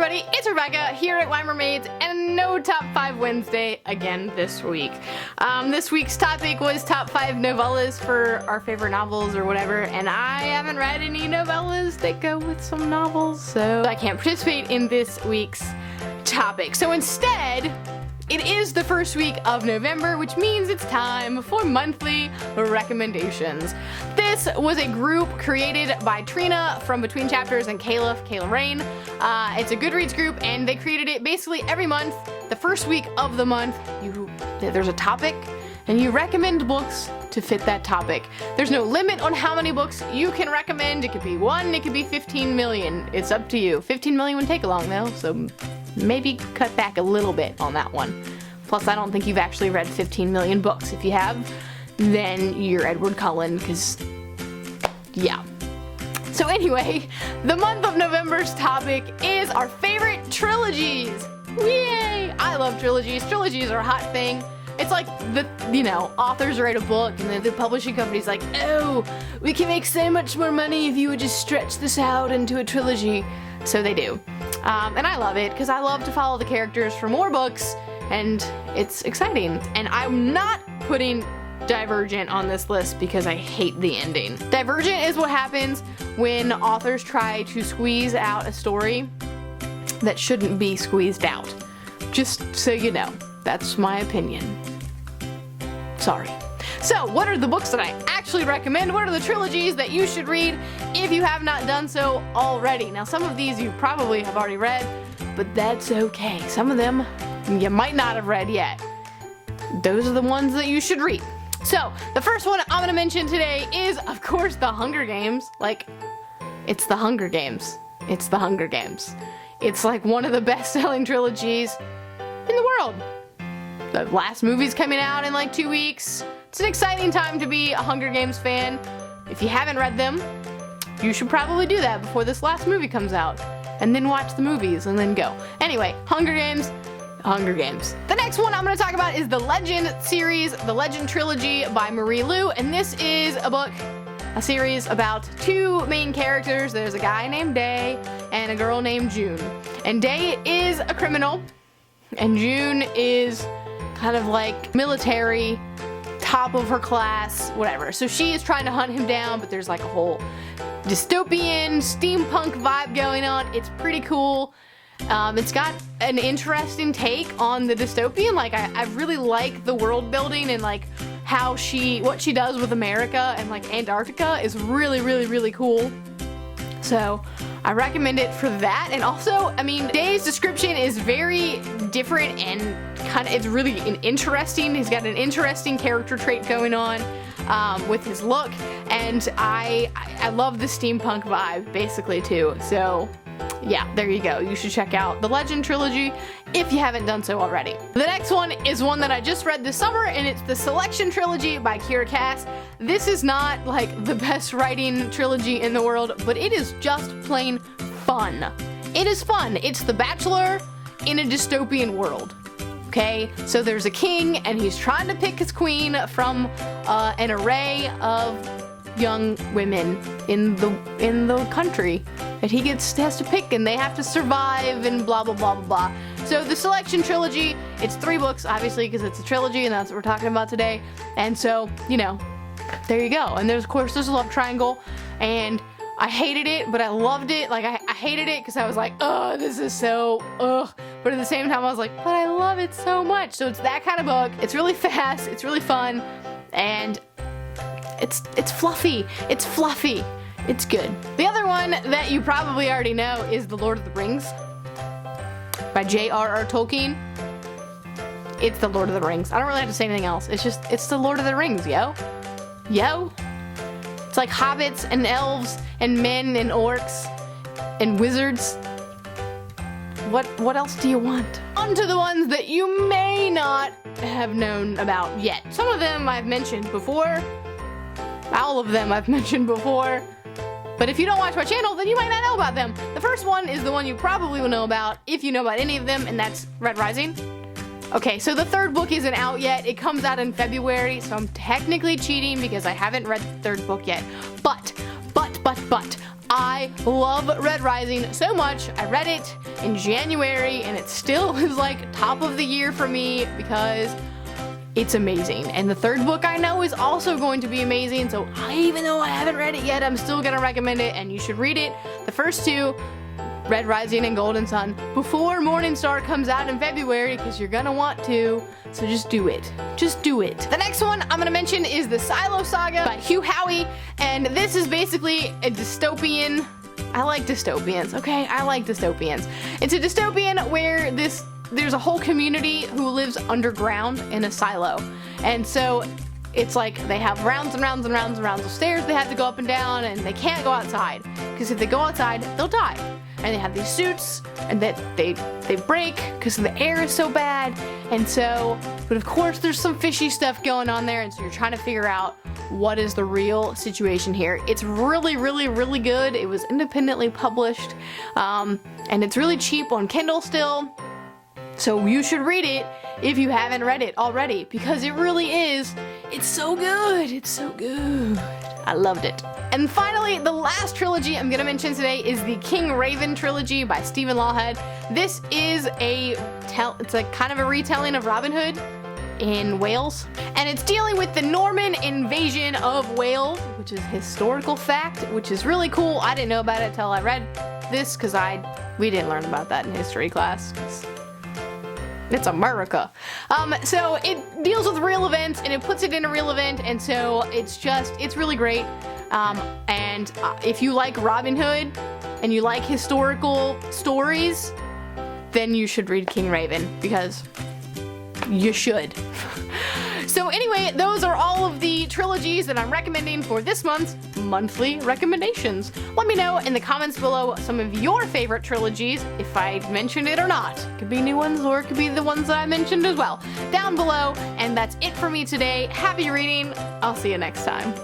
everybody, it's Rebecca here at Wine Mermaids, and no Top 5 Wednesday again this week. This week's topic was Top 5 novellas for our favorite novels or whatever, and I haven't read any novellas that go with some novels, so I can't participate in this week's topic. So instead, it is the first week of November, which means it's time for monthly recommendations. This was a group created by Trina from Between Chapters and Kayla Rain. It's a Goodreads group, and they created it basically every month. The first week of the month, there's a topic, and you recommend books to fit that topic. There's no limit on how many books you can recommend. It could be 1, it could be 15 million. It's up to you. 15 million would take long though, so maybe cut back a little bit on that one. Plus, I don't think you've actually read 15 million books. If you have, then you're Edward Cullen, because, yeah. So anyway, the month of November's topic is our favorite trilogies. Yay! I love trilogies. Trilogies are a hot thing. It's like authors write a book and then the publishing company's like, oh, we can make so much more money if you would just stretch this out into a trilogy. So they do. And I love it because I love to follow the characters for more books, and it's exciting. And I'm not putting Divergent on this list because I hate the ending. Divergent is what happens when authors try to squeeze out a story that shouldn't be squeezed out. Just so you know, that's my opinion. Sorry. So, what are the books that I actually recommend? What are the trilogies that you should read if you have not done so already? Now, some of these you probably have already read, but that's okay. Some of them you might not have read yet. Those are the ones that you should read. So, the first one I'm going to mention today is, of course, The Hunger Games. Like, it's The Hunger Games. It's The Hunger Games. It's like one of the best-selling trilogies in the world. The last movie's coming out in like 2 weeks. It's an exciting time to be a Hunger Games fan. If you haven't read them, you should probably do that before this last movie comes out. And then watch the movies and then go. Anyway, Hunger Games. Hunger Games. The next one I'm going to talk about is the Legend series, the Legend Trilogy by Marie Lu. And this is a series about two main characters. There's a guy named Day and a girl named June. And Day is a criminal, and June is kind of like military, top of her class, whatever. So she is trying to hunt him down, but there's like a whole dystopian steampunk vibe going on. It's pretty cool. It's got an interesting take on the dystopian. Like, I really like the world building, and like what she does with America and like Antarctica is really, really, really cool. So I recommend it for that. And also, I mean, Day's description is very different and it's really interesting. He's got an interesting character trait going on with his look, and I love the steampunk vibe basically too. So yeah, there you go. You should check out the Legend Trilogy if you haven't done so already. The next one is one that I just read this summer, and it's the Selection Trilogy by Kiera. This is not like the best writing trilogy in the world, but it is just plain fun. It is fun. It's The Bachelor in a dystopian world. Okay, so there's a king, and he's trying to pick his queen from an array of young women in the country that he has to pick, and they have to survive and blah blah blah blah blah. So the Selection Trilogy, it's 3 books obviously because it's a trilogy, and that's what we're talking about today. And so, there you go. And of course there's a love triangle, and I hated it, but I loved it. Like, I hated it because I was like, oh, this is so ugh, but at the same time I was like, but I love it so much. So it's that kind of book. It's really fast, it's really fun, and it's fluffy. It's fluffy. It's good. The other one that you probably already know is The Lord of the Rings by J.R.R. Tolkien. It's The Lord of the Rings. I don't really have to say anything else. It's The Lord of the Rings, yo. Yo. It's like hobbits and elves and men and orcs and wizards. What else do you want? On to the ones that you may not have known about yet. Some of them I've mentioned before. All of them I've mentioned before. But if you don't watch my channel, then you might not know about them. The first one is the one you probably will know about if you know about any of them, and that's Red Rising. Okay, so the 3rd book isn't out yet. It comes out in February, so I'm technically cheating because I haven't read the 3rd book yet. But I love Red Rising so much. I read it in January and it still is like top of the year for me because it's amazing. And the third book I know is also going to be amazing, so even though I haven't read it yet, I'm still gonna recommend it and you should read it. The first two, Red Rising and Golden Sun, before Morning Star comes out in February because you're gonna want to, so just do it. Just do it. The next one I'm gonna mention is the Silo Saga by Hugh Howey, and this is basically a dystopian. I like dystopians, okay? I like dystopians. It's a dystopian where there's a whole community who lives underground in a silo, and so it's like they have rounds and rounds and rounds and rounds of stairs they have to go up and down, and they can't go outside because if they go outside they'll die. And they have these suits and that they break because the air is so bad, and so, but of course there's some fishy stuff going on there, and so you're trying to figure out what is the real situation here. It's really, really, really good. It was independently published, and it's really cheap on Kindle still. So you should read it if you haven't read it already, because it really is. It's so good. It's so good. I loved it. And finally, the last trilogy I'm gonna mention today is the King Raven trilogy by Stephen Lawhead. This is it's a kind of a retelling of Robin Hood in Wales, and it's dealing with the Norman invasion of Wales, which is a historical fact, which is really cool. I didn't know about it till I read this because we didn't learn about that in history class. It's America. So it deals with real events and it puts it in a real event, and so it's really great. And if you like Robin Hood and you like historical stories, then you should read King Raven, because you should. So anyway, those are all of the trilogies that I'm recommending for this month's monthly recommendations. Let me know in the comments below some of your favorite trilogies, if I mentioned it or not. It could be new ones or it could be the ones that I mentioned as well, down below. And that's it for me today. Happy reading. I'll see you next time.